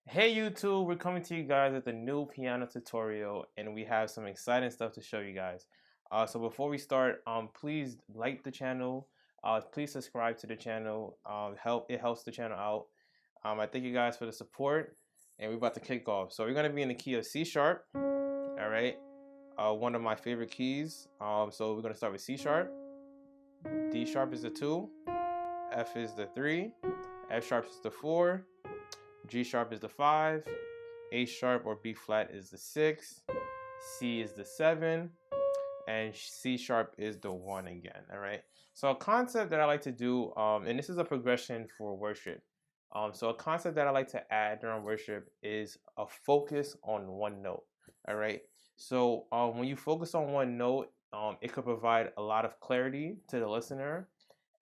Hey YouTube, we're coming to you guys with a new piano tutorial and we have some exciting stuff to show you guys. So before we start, please like the channel, please subscribe to the channel, it helps the channel out. I thank you guys for the support and we're about to kick off. So we're going to be in the key of C sharp, all right, one of my favorite keys. So we're going to start with C sharp, D sharp is the 2, F is the 3, F sharp is the 4, G sharp is the 5, A sharp or B flat is the 6, C is the 7, and C sharp is the 1 again, all right? So a concept that I like to do, and this is a progression for worship. So a concept that I like to add during worship is a focus on one note, all right? So when you focus on one note, it could provide a lot of clarity to the listener,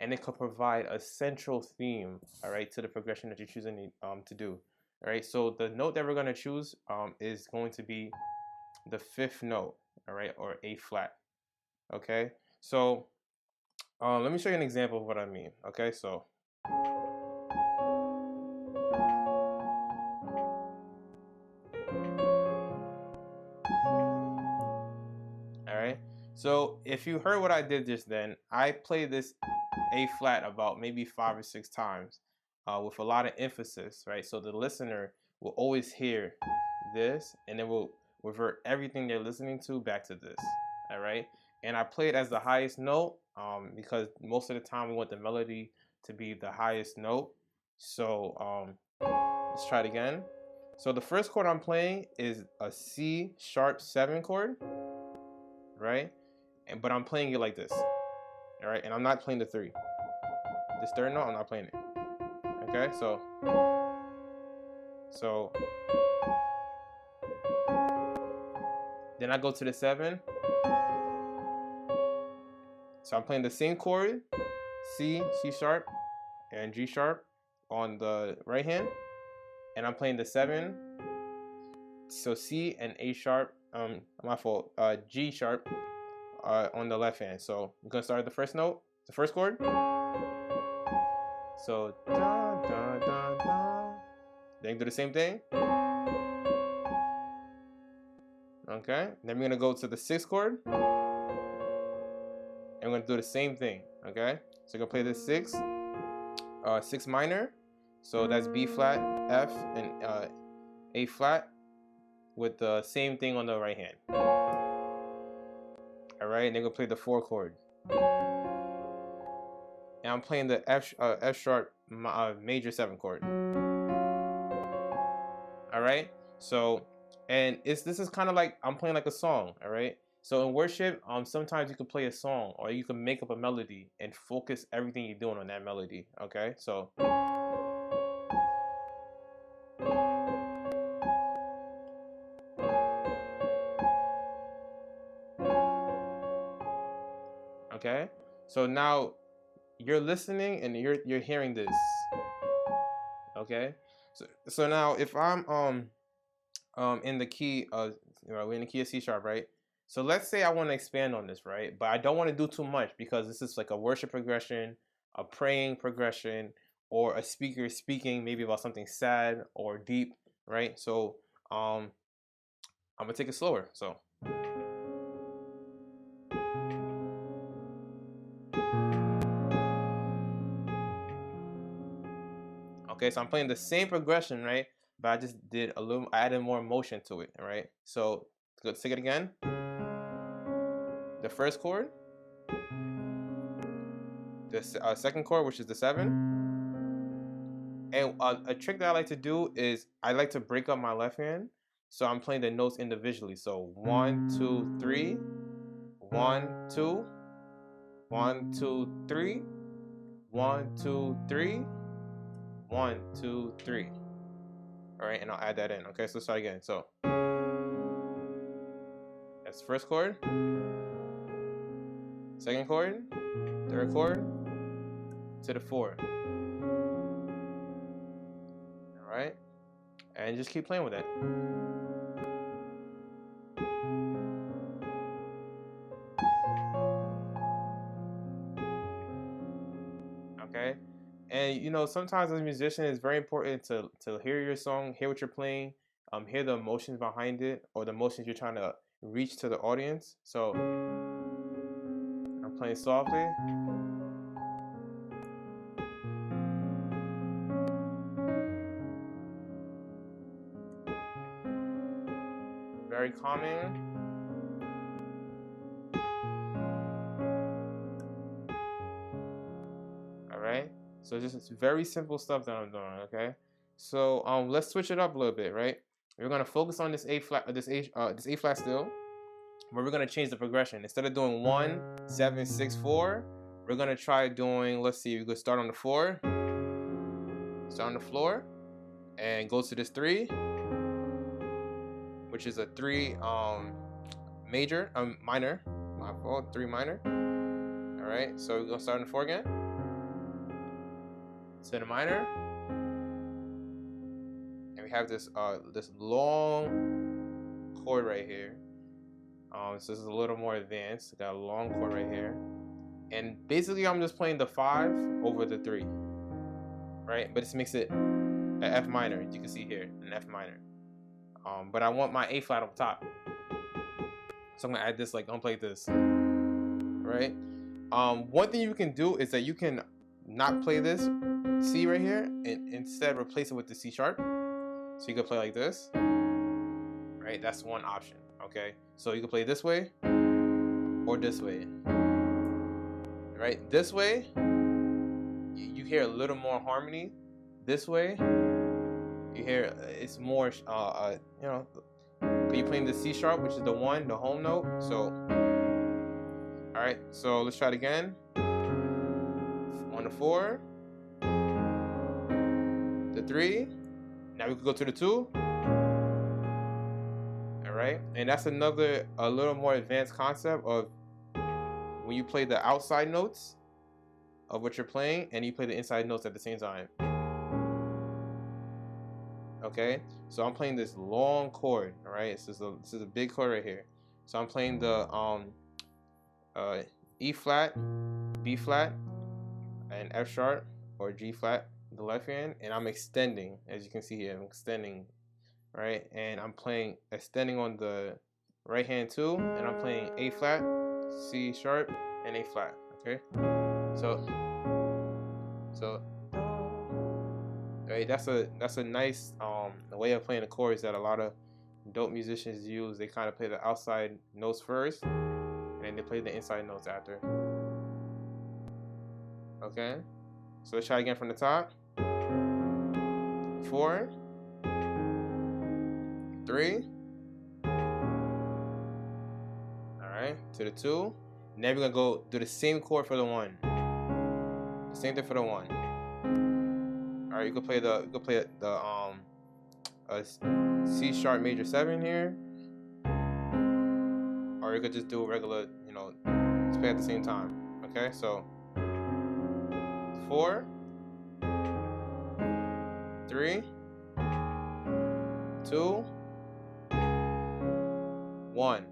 and it could provide a central theme, all right, to the progression that you're choosing to do. All right, so the note that we're going to choose is going to be the 5th note, all right, or A flat. Okay, so let me show you an example of what I mean. Okay, so all right, so if you heard what I did just then, I played this A flat about maybe 5 or 6 times with a lot of emphasis, right? So the listener will always hear this and it will revert everything they're listening to back to this, all right? And I play it as the highest note because most of the time we want the melody to be the highest note. So let's try it again. So the first chord I'm playing is a C sharp 7 chord, right? But I'm playing it like this, all right? And I'm not playing the 3. This 3rd note, I'm not playing it. Okay, so then I go to the 7. So I'm playing the same chord, C, C sharp, and G sharp on the right hand, and I'm playing the 7. So C and A sharp, my fault, G sharp on the left hand. So I'm gonna start at the first note, the first chord. So da da da da. Then do the same thing. Okay. Then we're gonna go to the 6th chord. And we're gonna do the same thing. Okay. So you're gonna play this 6, 6 minor. So that's B flat, F, and A flat with the same thing on the right hand. All right. And then we're gonna play the 4 chord. And I'm playing the F sharp major 7 chord. All right. So, and this is kind of like I'm playing like a song. All right. So in worship, sometimes you can play a song or you can make up a melody and focus everything you're doing on that melody. Okay. So. Okay. So now you're listening and you're hearing this. Okay. So now if I'm in the key of we're in the key of C sharp, right? So let's say I want to expand on this, right? But I don't want to do too much because this is like a worship progression, a praying progression, or a speaker speaking maybe about something sad or deep, right? So I'm gonna take it slower. So okay, so I'm playing the same progression, right? But I just did I added more emotion to it, right? So let's take it again. The first chord, the 2nd chord, which is the 7. And a trick that I like to do is I like to break up my left hand. So I'm playing the notes individually. So 1, 2, 3, 1, 2, 1, 2, 3, 1, 2, 3, 1, 2, 3. All right, and I'll add that in. Okay, so let's try again. So that's the first chord, 2nd chord, 3rd chord to the 4. All right, and just keep playing with it. Okay, and you know, sometimes as a musician, it's very important to hear your song, hear what you're playing, hear the emotions behind it, or the emotions you're trying to reach to the audience. So I'm playing softly. Very calming. All right. So just it's very simple stuff that I'm doing. Okay. So let's switch it up a little bit, right? We're gonna focus on this A flat, this A flat still, but we're gonna change the progression. Instead of doing 1, 7, 6, 4, we're gonna try doing. Let's see. We could start on the floor. Start on the floor, and go to this 3, which is a 3 major minor. My fault. 3 minor. All right. So we're gonna start on the 4 again. To the minor. We have this this long chord right here. So this is a little more advanced. Got a long chord right here, and basically I'm just playing the 5 over the 3, right? But this makes it an F minor. You can see here an F minor. But I want my A flat up top, so I'm gonna add this. Like I'm play this, right? One thing you can do is that you can not play this C right here and instead replace it with the C sharp. So you can play like this, right? That's one option, okay? So you can play this way or this way, right? This way, you hear a little more harmony. This way, you hear it's more, you know, you're playing the C sharp, which is the 1, the home note. So, all right, so let's try it again. On the 4, the 3. Now we can go to the 2. All right, and that's another a little more advanced concept of when you play the outside notes of what you're playing and you play the inside notes at the same time. Okay, so I'm playing this long chord. All right, this is a big chord right here. So I'm playing the E flat, B flat, and F sharp or G flat, the left hand, and I'm extending, as you can see here. I'm extending, right? And I'm playing extending on the right hand too, and I'm playing A flat, C sharp, and A flat. Okay, so right, that's a nice way of playing the chords that a lot of dope musicians use. They kind of play the outside notes first, and then they play the inside notes after. Okay, so let's try again from the top. 4, 3. All right, to the 2. Now we're gonna go do the same chord for the 1. The same thing for the 1. All right, you can play the C sharp major 7 here, or you could just do a regular, you know, just play at the same time. Okay, so 4, 3, 2, 1.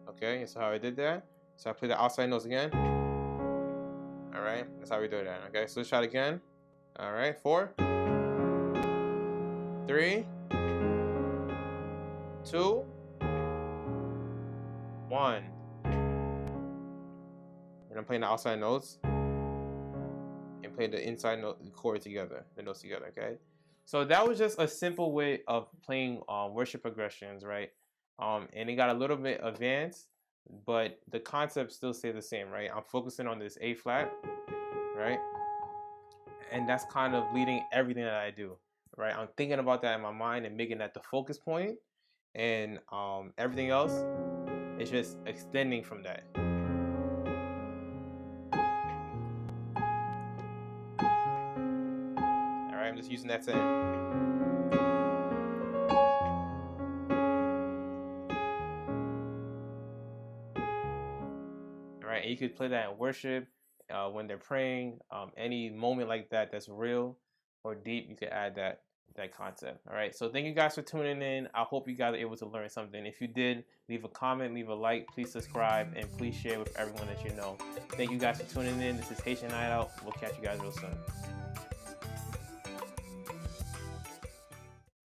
Okay, that's how I did that. So I play the outside notes again. All right, that's how we do that. Okay, so let's try it again. All right, 4, 3, 2, 1. And I'm playing the outside notes and playing the inside note chord together, the notes together. Okay, so that was just a simple way of playing worship progressions, right? And it got a little bit advanced, but the concept still stay the same, right? I'm focusing on this A flat, right? And that's kind of leading everything that I do, right? I'm thinking about that in my mind and making that the focus point, and everything else is just extending from that. All right, I'm just using that to all right, and you could play that in worship, when they're praying, any moment like that that's real or deep, you could add that concept. All right, so thank you guys for tuning in. I hope you guys are able to learn something. If you did, leave a comment, leave a like, please subscribe, and please share with everyone that you know. Thank you guys for tuning in. This is Haitian Night Out. We'll catch you guys real soon.